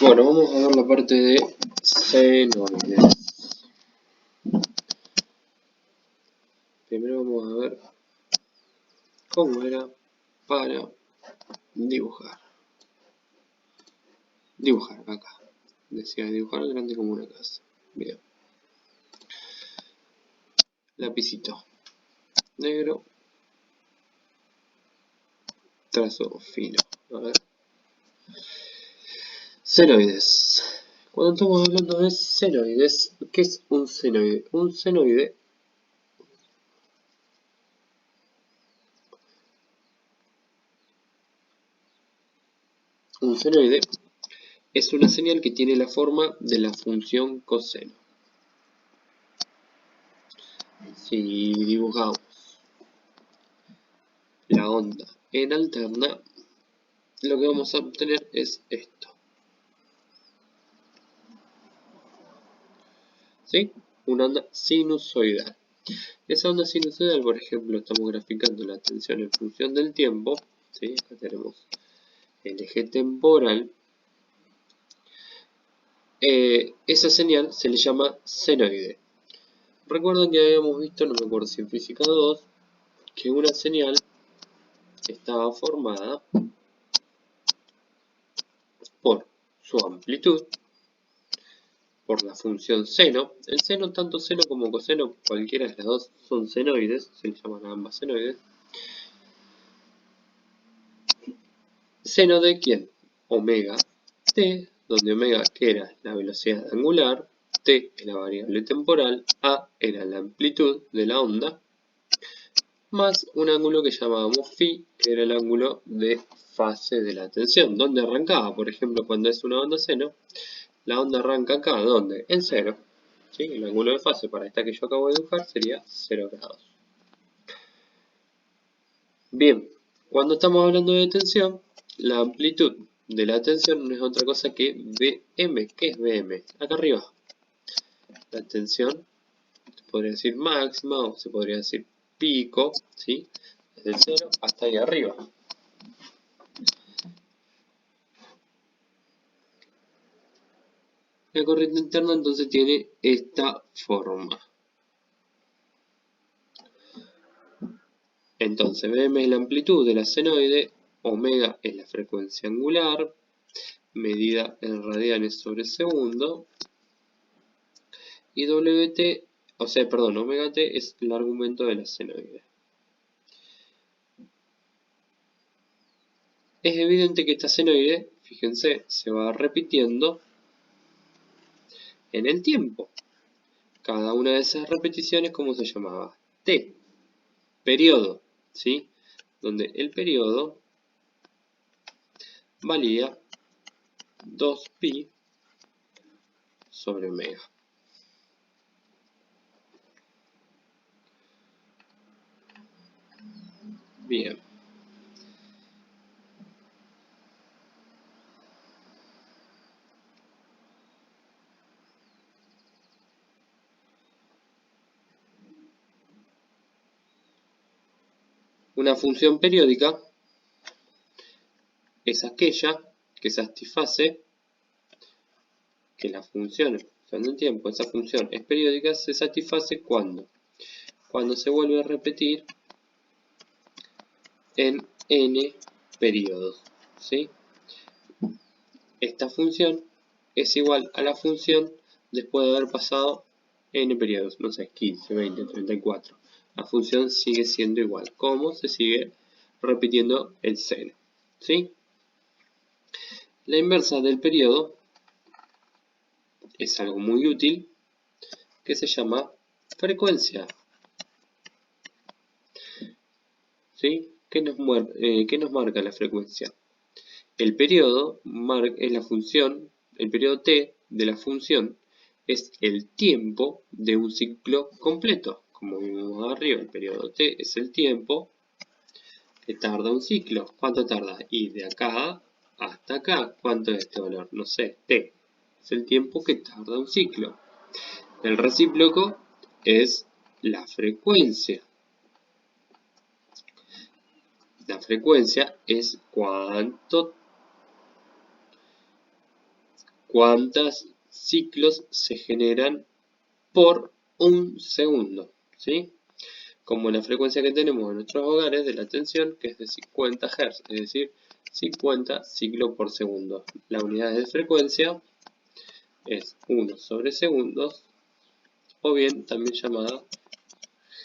Bueno, vamos a ver la parte de senoides. Primero vamos a ver cómo era para dibujar. Dibujar acá. Decía dibujar grande como una casa. Bien. Lapicito negro. Trazo fino. A ver. Senoides. Cuando estamos hablando de senoides, ¿qué es un senoide? Un senoide es una señal que tiene la forma de la función coseno. Si dibujamos la onda en alterna, lo que vamos a obtener es esto. ¿Sí? Una onda sinusoidal. Esa onda sinusoidal, por ejemplo, estamos graficando la tensión en función del tiempo. ¿Sí? Acá tenemos el eje temporal. Esa señal se le llama senoide. Recuerden que habíamos visto, no me acuerdo si en física 2, que una señal estaba formada por su amplitud, por la función seno. El seno, tanto seno como coseno, cualquiera de las dos son senoides, se les llaman ambas senoides. Seno de quién? Omega t, donde omega, que era la velocidad angular, t es la variable temporal, a era la amplitud de la onda, más un ángulo que llamábamos phi, que era el ángulo de fase de la tensión, donde arrancaba. Por ejemplo, cuando es una onda seno, la onda arranca acá, ¿dónde? En 0. ¿Sí? El ángulo de fase para esta que yo acabo de dibujar sería 0 grados. Bien, cuando estamos hablando de tensión, la amplitud de la tensión no es otra cosa que Vm. ¿Qué es Vm? Acá arriba. La tensión, se podría decir máxima o se podría decir pico, ¿sí? Desde el 0 hasta ahí arriba. La corriente interna entonces tiene esta forma. Entonces, Vm es la amplitud de la senoide, omega es la frecuencia angular, medida en radianes sobre segundo, y Wt, omega t es el argumento de la senoide. Es evidente que esta senoide, fíjense, se va repitiendo en el tiempo. Cada una de esas repeticiones, ¿cómo se llamaba? T, periodo, ¿sí? Donde el periodo valía 2pi sobre omega. Bien. Una función periódica es aquella que satisface que la función en función del tiempo, esa función es periódica, se satisface cuando se vuelve a repetir en n periodos, ¿sí? Esta función es igual a la función después de haber pasado n periodos, no sé, 15, 20, 34. La función sigue siendo igual, como se sigue repitiendo el seno, ¿sí? La inversa del periodo es algo muy útil que se llama frecuencia, ¿sí? ¿Qué nos marca la frecuencia? El periodo es la función, el periodo t de la función es el tiempo de un ciclo completo. Como vimos arriba, el periodo t es el tiempo que tarda un ciclo. ¿Cuánto tarda? Y de acá hasta acá, ¿cuánto es este valor? No sé, t. Es el tiempo que tarda un ciclo. El recíproco es la frecuencia. La frecuencia es cuánto cuántos ciclos se generan por un segundo, ¿sí? Como la frecuencia que tenemos en nuestros hogares de la tensión, que es de 50 Hz, es decir, 50 ciclos por segundo. La unidad de frecuencia es 1 sobre segundos, o bien también llamada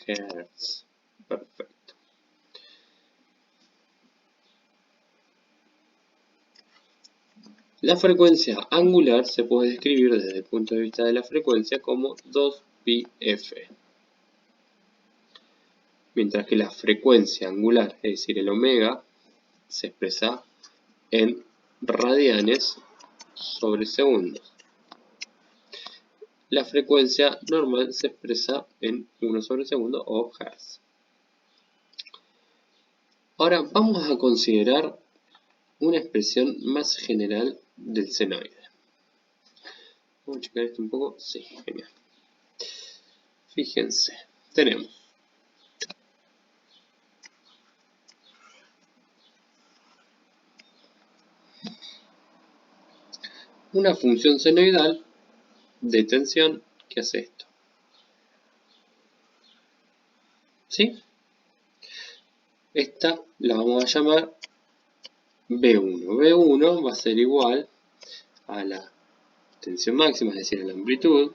Hertz. Perfecto. La frecuencia angular se puede describir desde el punto de vista de la frecuencia como 2πf. Mientras que la frecuencia angular, es decir, el omega, se expresa en radianes sobre segundos. La frecuencia normal se expresa en 1 sobre segundo o Hz. Ahora vamos a considerar una expresión más general del senoide. Vamos a checar esto un poco. Sí, genial. Fíjense, tenemos una función senoidal de tensión que hace esto. ¿Sí? Esta la vamos a llamar B1. B1 va a ser igual a la tensión máxima, es decir, a la amplitud,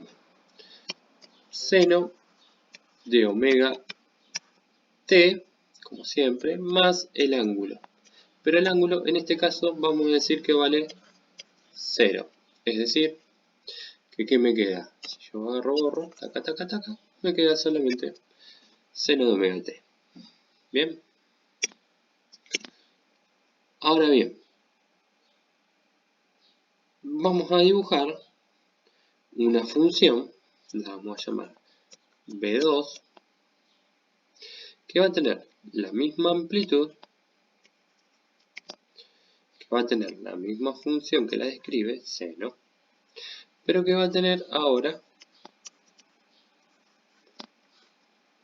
seno de omega t, como siempre, más el ángulo. Pero el ángulo, en este caso, vamos a decir que vale 0. Es decir, que ¿qué me queda? Si yo agarro, borro, taca, taca, taca, me queda solamente seno de omega t. ¿Bien? Ahora bien, vamos a dibujar una función, la vamos a llamar B2, que va a tener la misma amplitud, que va a tener la misma función que la describe, seno, pero que va a tener ahora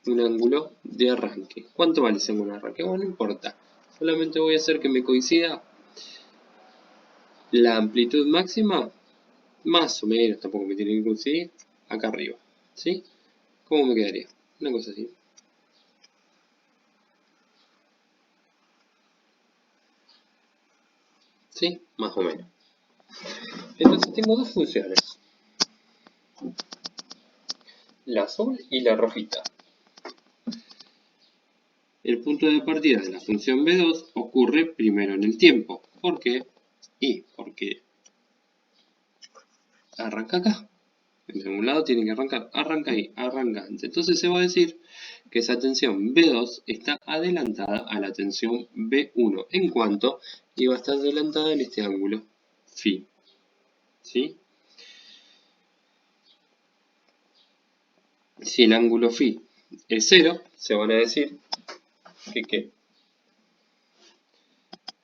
un ángulo de arranque. ¿Cuánto vale ese ángulo de arranque? Bueno, no importa. Solamente voy a hacer que me coincida la amplitud máxima, más o menos, tampoco me tiene que coincidir, acá arriba. ¿Sí? ¿Cómo me quedaría? Una cosa así. ¿Sí? Más o menos. Entonces tengo dos funciones. La azul y la rojita. El punto de partida de la función B2 ocurre primero en el tiempo. ¿Por qué? Porque arranca acá. En algún lado tiene que arrancar. Arranca ahí, arranca antes. Entonces se va a decir que esa tensión B2 está adelantada a la tensión B1. En cuanto iba a estar adelantada en este ángulo phi. ¿Sí? Si el ángulo phi es 0, se van a decir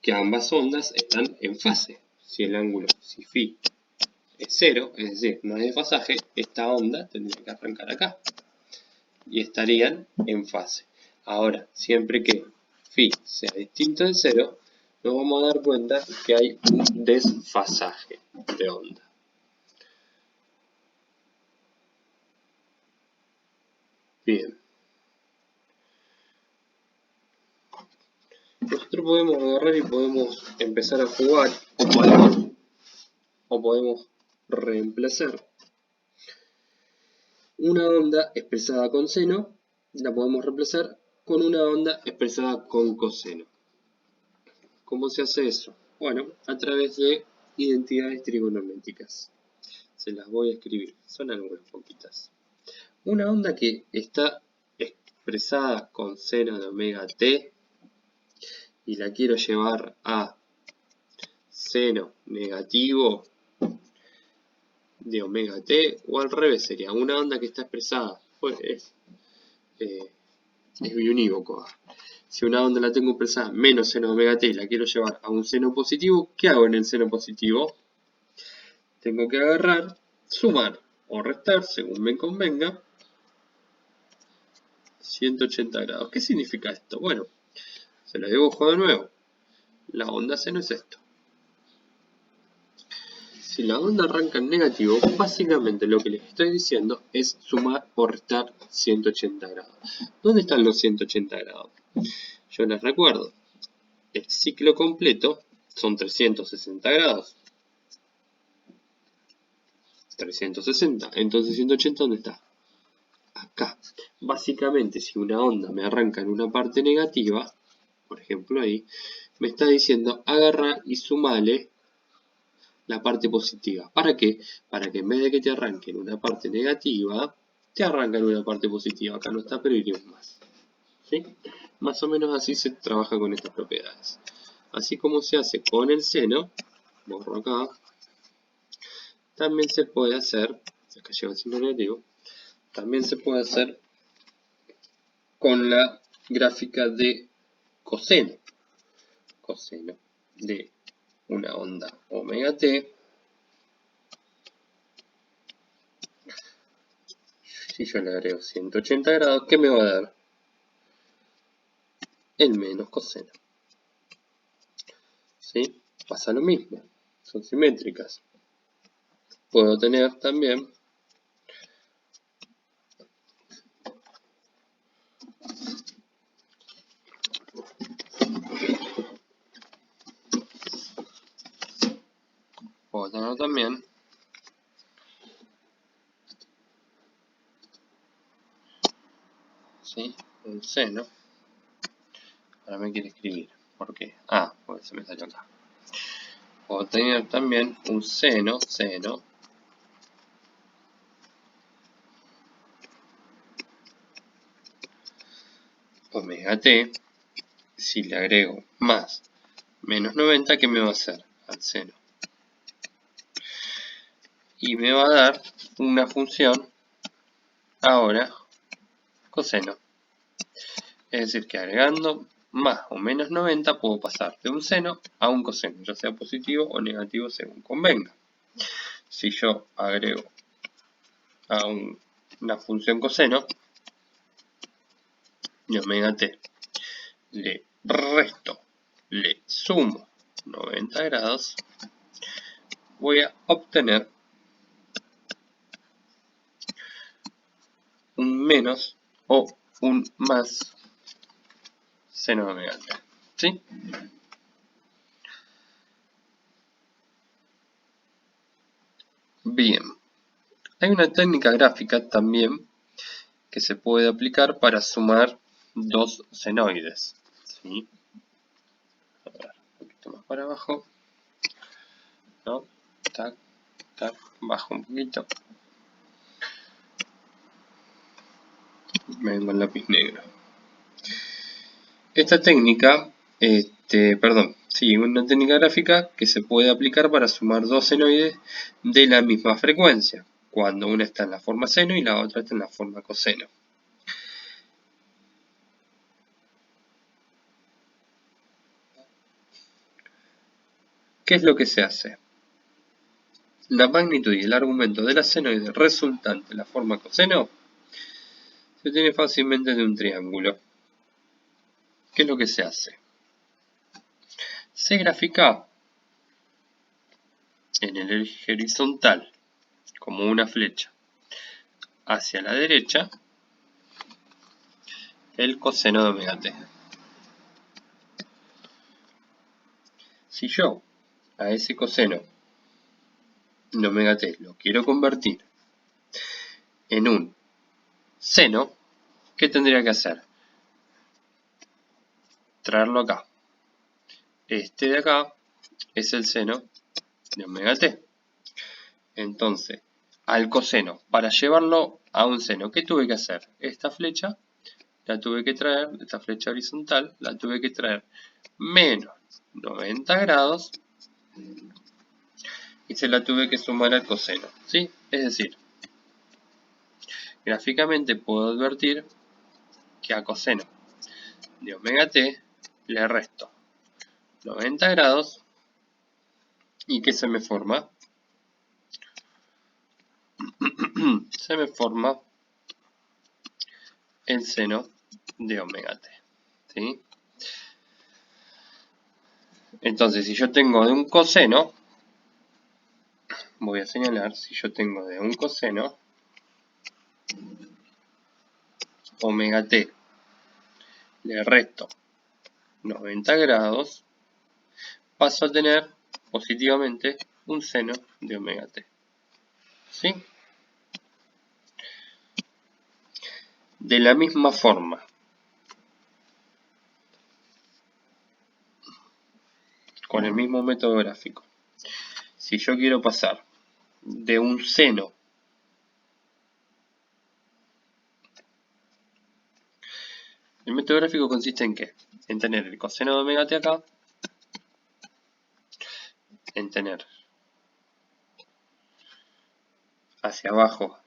que ambas ondas están en fase. Si el ángulo, si phi es 0, es decir, no hay desfasaje, esta onda tendría que arrancar acá. Y estarían en fase. Ahora, siempre que phi sea distinto de 0, nos vamos a dar cuenta que hay un desfasaje de onda. Bien. Nosotros podemos agarrar y podemos empezar a jugar, o podemos reemplazar una onda expresada con seno, la podemos reemplazar con una onda expresada con coseno. ¿Cómo se hace eso? Bueno, a través de identidades trigonométricas. Se las voy a escribir, son algunas poquitas. Una onda que está expresada con seno de omega t y la quiero llevar a seno negativo de omega t, o al revés sería una onda que está expresada, pues es biunívoco. Si una onda la tengo expresada menos seno de omega t y la quiero llevar a un seno positivo, ¿qué hago en el seno positivo? Tengo que agarrar, sumar o restar, según me convenga, 180 grados. ¿Qué significa esto? Bueno, se lo dibujo de nuevo. La onda seno es esto. Si la onda arranca en negativo, básicamente lo que les estoy diciendo es sumar o restar 180 grados. ¿Dónde están los 180 grados? Yo les recuerdo, el ciclo completo son 360 grados. 360, entonces 180 ¿dónde está? Acá. Básicamente, si una onda me arranca en una parte negativa, por ejemplo ahí, me está diciendo agarra y sumale la parte positiva. ¿Para qué? Para que en vez de que te arranque en una parte negativa, te arranca en una parte positiva. Acá no está, pero iremos más. ¿Sí? Más o menos así se trabaja con estas propiedades. Así como se hace con el seno, borro acá, también se puede hacer, acá lleva el signo negativo, también se puede hacer con la gráfica de coseno. Coseno de una onda omega t. Si yo le agrego 180 grados, ¿qué me va a dar? El menos coseno. ¿Sí? Pasa lo mismo. Son simétricas. Puedo tener también ¿sí? Un seno. Ahora me quiere escribir. ¿Por qué? Ah, porque se me salió acá. Puedo tener también un seno omega t. Si le agrego más menos 90, ¿qué me va a hacer al seno? Y me va a dar una función ahora coseno. Es decir, que agregando más o menos 90 puedo pasar de un seno a un coseno, ya sea positivo o negativo según convenga. Si yo agrego a una función coseno de omega t, le resto, le sumo 90 grados, voy a obtener un menos o un más seno de omega t. ¿Sí? Bien. Hay una técnica gráfica también que se puede aplicar para sumar dos senoides. ¿Sí? A ver, un poquito más para abajo. ¿No? Tac, tac, bajo un poquito. Me vengo el lápiz negro. Esta técnica, una técnica gráfica que se puede aplicar para sumar dos senoides de la misma frecuencia, cuando una está en la forma seno y la otra está en la forma coseno. ¿Qué es lo que se hace? La magnitud y el argumento de la senoide resultante en la forma coseno se obtiene fácilmente de un triángulo. ¿Qué es lo que se hace? Se grafica en el eje horizontal como una flecha hacia la derecha el coseno de omega t. Si yo a ese coseno de omega t lo quiero convertir en un seno, ¿qué tendría que hacer? Traerlo acá. Este de acá es el seno de omega t. Entonces, al coseno, para llevarlo a un seno, ¿qué tuve que hacer? Esta flecha la tuve que traer, esta flecha horizontal, la tuve que traer menos 90 grados y se la tuve que sumar al coseno, ¿sí? Es decir, gráficamente puedo advertir que a coseno de omega t le resto 90 grados y ¿qué se me forma? Se me forma el seno de omega t, ¿sí? Entonces, si yo tengo de un coseno, voy a señalar si yo tengo de un coseno omega t le resto 90 grados, paso a tener positivamente un seno de omega t. ¿Sí? De la misma forma, con el mismo método gráfico, si yo quiero pasar de un seno el método gráfico consiste en ¿qué? En tener el coseno de omega t acá, en tener hacia abajo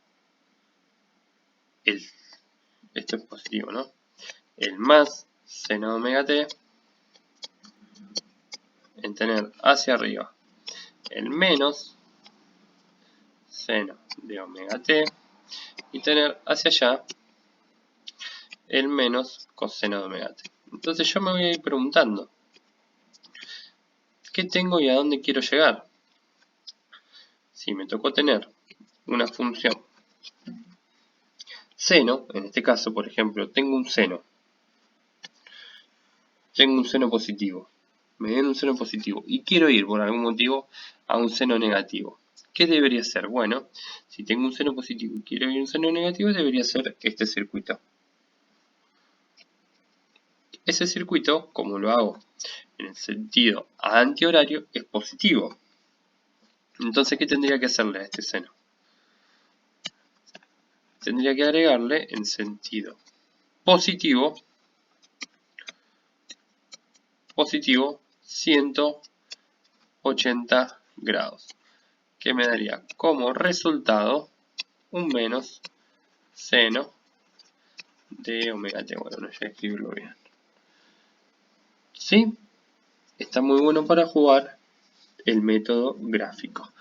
esto es positivo, ¿no? El más seno de omega t, en tener hacia arriba el menos seno de omega t y tener hacia allá el menos coseno de omega t. Entonces yo me voy a ir preguntando, ¿qué tengo y a dónde quiero llegar? Si me tocó tener una función seno, en este caso, por ejemplo, tengo un seno positivo, me dieron un seno positivo y quiero ir por algún motivo a un seno negativo. ¿Qué debería ser? Bueno, si tengo un seno positivo y quiero ir a un seno negativo, debería ser este circuito. Ese circuito, como lo hago en el sentido antihorario, es positivo. Entonces, ¿qué tendría que hacerle a este seno? Tendría que agregarle en sentido positivo 180 grados, que me daría como resultado un menos seno de omega t. Bueno, no llegué a escribirlo bien. ¿Sí? Está muy bueno para jugar el método gráfico.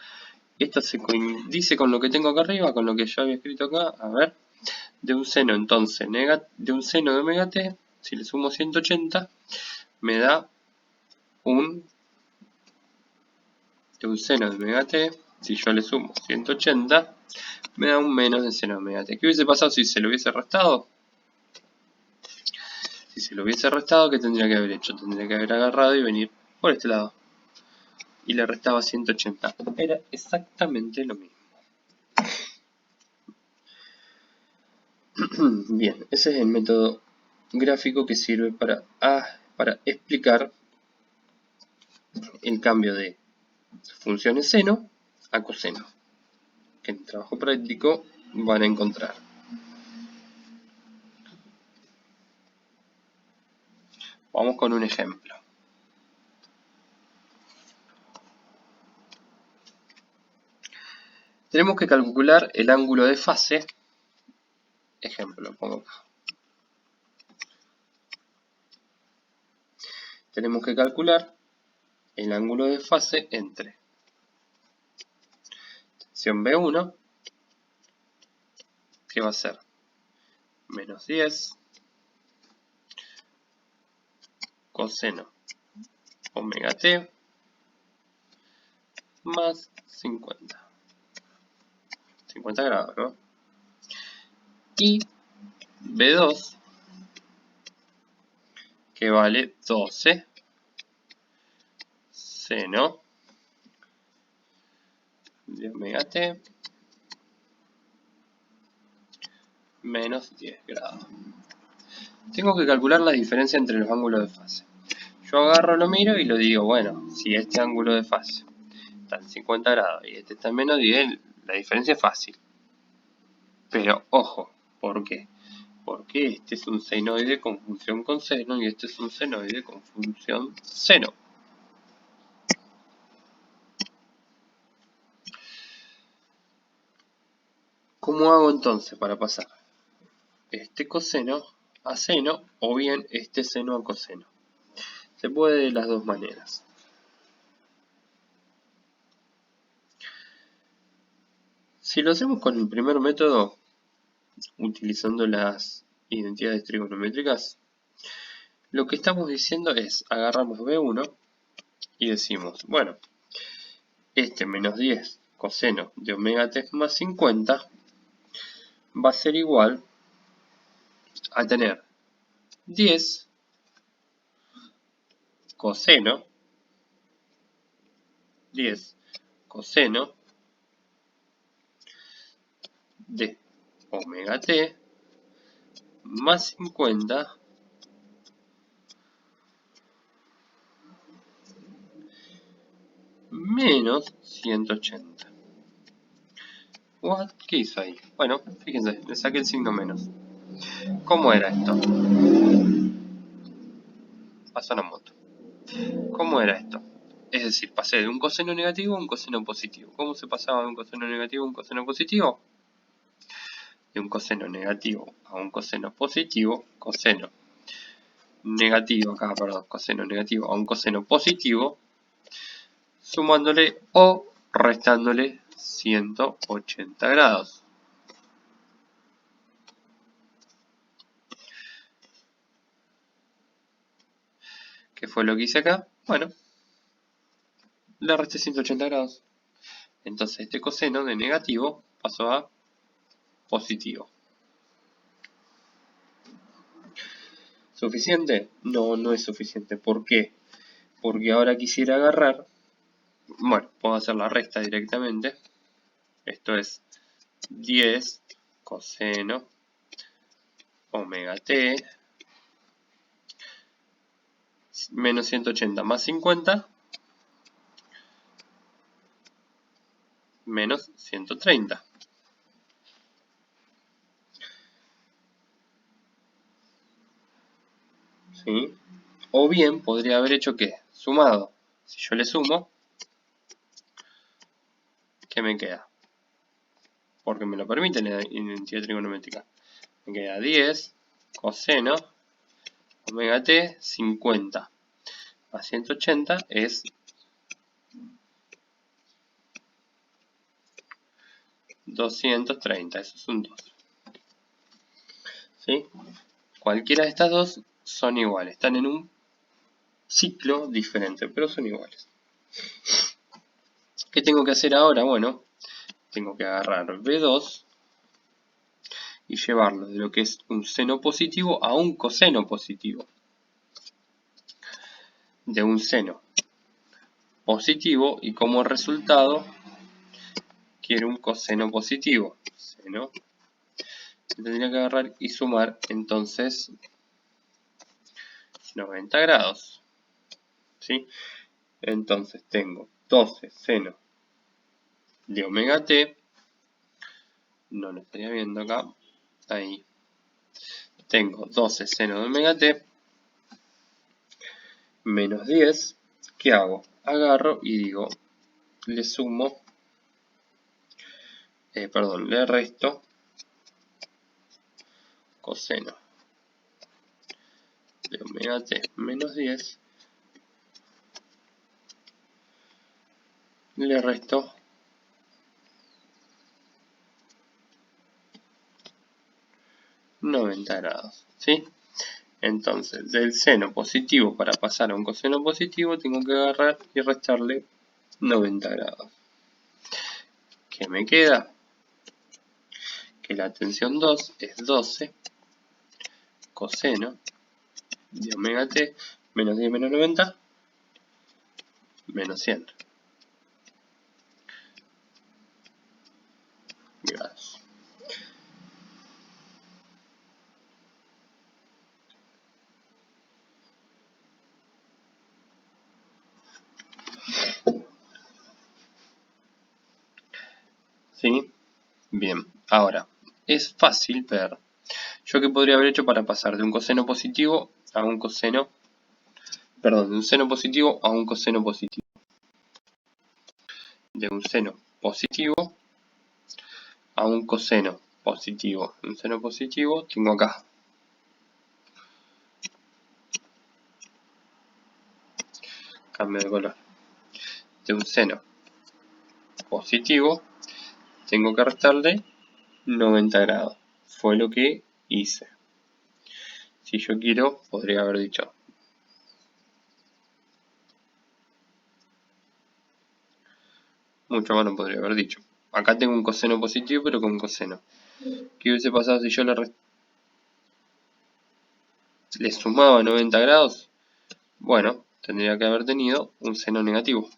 Esto se dice con lo que tengo acá arriba, con lo que yo había escrito acá. A ver, de un seno entonces, de un seno de omega t, si le sumo 180, me da de un seno de omega t, si yo le sumo 180, me da un menos de seno de omega t. ¿Qué hubiese pasado si se lo hubiese restado? Si se lo hubiese restado, ¿qué tendría que haber hecho? Tendría que haber agarrado y venir por este lado. Y le restaba 180. Era exactamente lo mismo. Bien, ese es el método gráfico que sirve para explicar el cambio de funciones seno a coseno, que en el trabajo práctico van a encontrar. Vamos con un ejemplo. Tenemos que calcular el ángulo de fase. Ejemplo, pongo acá. Tenemos que calcular el ángulo de fase entre tensión B1, que va a ser menos 10 coseno omega t más 50 grados, ¿no? Y B2, que vale 12 seno de omega t menos 10 grados. Tengo que calcular la diferencia entre los ángulos de fase. Yo agarro, lo miro y lo digo, bueno, si este ángulo de fase está en 50 grados y este está en menos 10, la diferencia es fácil. Pero ojo, ¿por qué? Porque este es un senoide con función coseno y este es un senoide con función seno. ¿Cómo hago entonces para pasar este coseno a seno o bien este seno a coseno? Se puede de las dos maneras. Si lo hacemos con el primer método, utilizando las identidades trigonométricas, lo que estamos diciendo es, agarramos B1 y decimos, bueno, este menos 10 coseno de omega t más 50 va a ser igual a tener 10 coseno de omega t más 50 menos 180. ¿Qué hizo ahí? Bueno, fíjense, le saqué el signo menos. ¿Cómo era esto? Pasó una moto. ¿Cómo era esto? Es decir, pasé de un coseno negativo a un coseno positivo. ¿Cómo se pasaba de un coseno negativo a un coseno positivo? De un coseno negativo a un coseno positivo, coseno negativo a un coseno positivo, sumándole o restándole 180 grados. ¿Qué fue lo que hice acá? Bueno, le resté 180 grados. Entonces este coseno de negativo pasó a positivo. ¿Suficiente? No, no es suficiente. ¿Por qué? Porque ahora quisiera agarrar, bueno, puedo hacer la resta directamente. Esto es 10 coseno omega t menos 180 más 50 menos 130. ¿Sí? O bien podría haber hecho ¿qué? Sumado. Si yo le sumo, ¿qué me queda? Porque me lo permite la identidad trigonométrica. Me queda 10 coseno omega t 50 más 180 es 230. Eso es un 2. ¿Sí? Cualquiera de estas dos son iguales. Están en un ciclo diferente, pero son iguales. ¿Qué tengo que hacer ahora? Bueno, tengo que agarrar B2 y llevarlo de lo que es un seno positivo a un coseno positivo. De un seno positivo y como resultado quiero un coseno positivo. Seno. Tendría que agarrar y sumar entonces 90 grados. ¿Sí? Entonces tengo 12 seno de omega t. No lo estaría viendo acá. Ahí. Tengo 12 seno de omega t menos 10. ¿Qué hago? Agarro y digo, le sumo, le resto coseno de omega t menos 10, le resto $90 grados, ¿sí? Entonces, del seno positivo para pasar a un coseno positivo, tengo que agarrar y restarle 90 grados. ¿Qué me queda? Que la tensión 2 es 12 coseno de omega t menos 10 menos 90 menos 100 grados. ¿Sí? Bien, ahora, es fácil ver. ¿Yo qué podría haber hecho para pasar de un coseno positivo a un coseno, perdón, de un seno positivo a un coseno positivo? De un seno positivo a un coseno positivo. Un seno positivo tengo acá. Cambio de color. De un seno positivo tengo que restarle 90 grados. Fue lo que hice. Si yo quiero, podría haber dicho Mucho más no podría haber dicho. Acá tengo un coseno positivo, pero con coseno. ¿Qué hubiese pasado si yo le sumaba 90 grados? Bueno, tendría que haber tenido un seno negativo.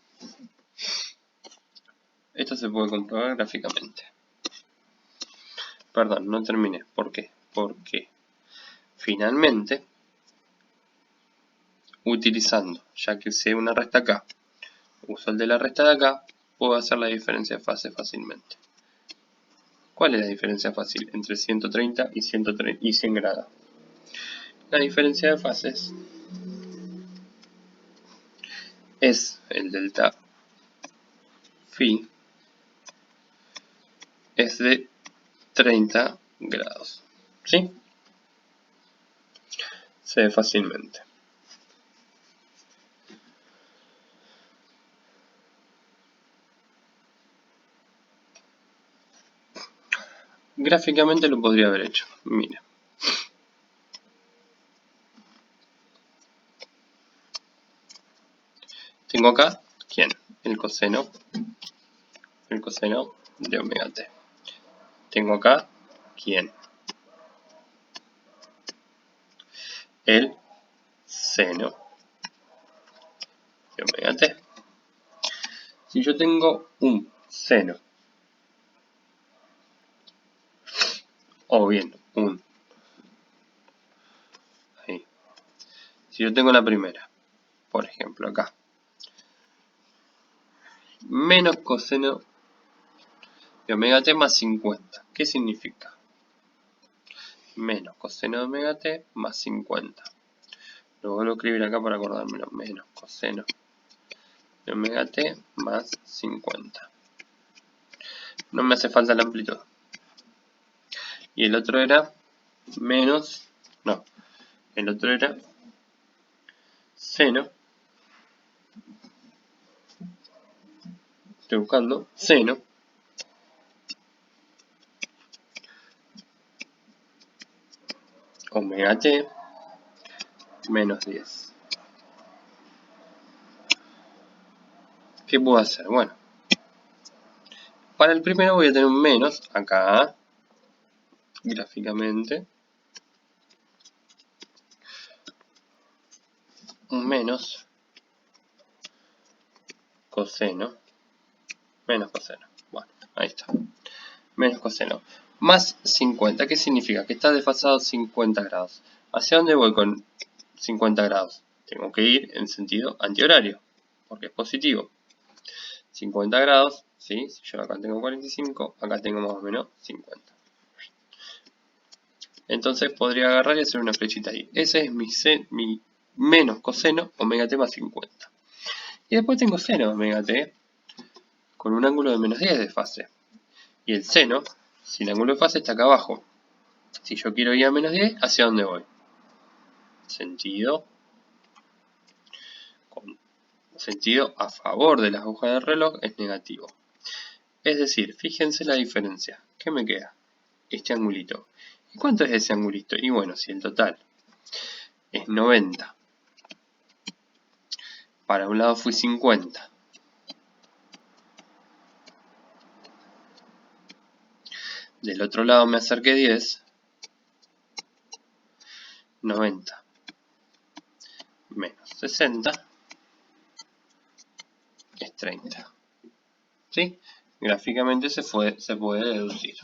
Esto se puede comprobar gráficamente. Perdón, no terminé. ¿Por qué? Porque finalmente, utilizando, ya que usé una resta acá, uso el de la resta de acá, puedo hacer la diferencia de fase fácilmente. ¿Cuál es la diferencia fácil entre 130 y 100 grados? La diferencia de fases es el delta phi es de 30 grados. ¿Sí? Se ve fácilmente. Gráficamente lo podría haber hecho. Mira. Tengo acá, ¿quién? El coseno de omega t. Tengo acá, ¿quién? El seno de omega t. Si yo tengo un seno, o bien un, ahí. Si yo tengo la primera, por ejemplo acá, menos coseno de omega t más 50. ¿Qué significa? Menos coseno de omega t más 50. Lo vuelvo a escribir acá para acordármelo. Menos coseno de omega t más 50. No me hace falta la amplitud. Y el otro era menos, no, el otro era seno, estoy buscando, seno omega t menos 10. ¿Qué puedo hacer? Bueno, para el primero voy a tener un menos acá, gráficamente, un menos coseno, menos coseno, bueno, ahí está, menos coseno, más 50, ¿qué significa? Que está desfasado 50 grados. ¿Hacia dónde voy con 50 grados? Tengo que ir en sentido antihorario, porque es positivo. 50 grados, ¿sí? Si yo acá tengo 45, acá tengo más o menos 50. Entonces podría agarrar y hacer una flechita ahí. Ese es mi menos coseno omega t más 50. Y después tengo seno omega t con un ángulo de menos 10 de fase. Y el seno, si el ángulo de fase está acá abajo. Si yo quiero ir a menos 10, ¿hacia dónde voy? Sentido a favor de la aguja del reloj es negativo. Es decir, fíjense la diferencia. ¿Qué me queda? Este angulito. ¿Y cuánto es ese angulito? Y bueno, si el total es 90, para un lado fui 50, del otro lado me acerqué 10, 90 menos 60 es 30. ¿Sí? Gráficamente se puede deducir.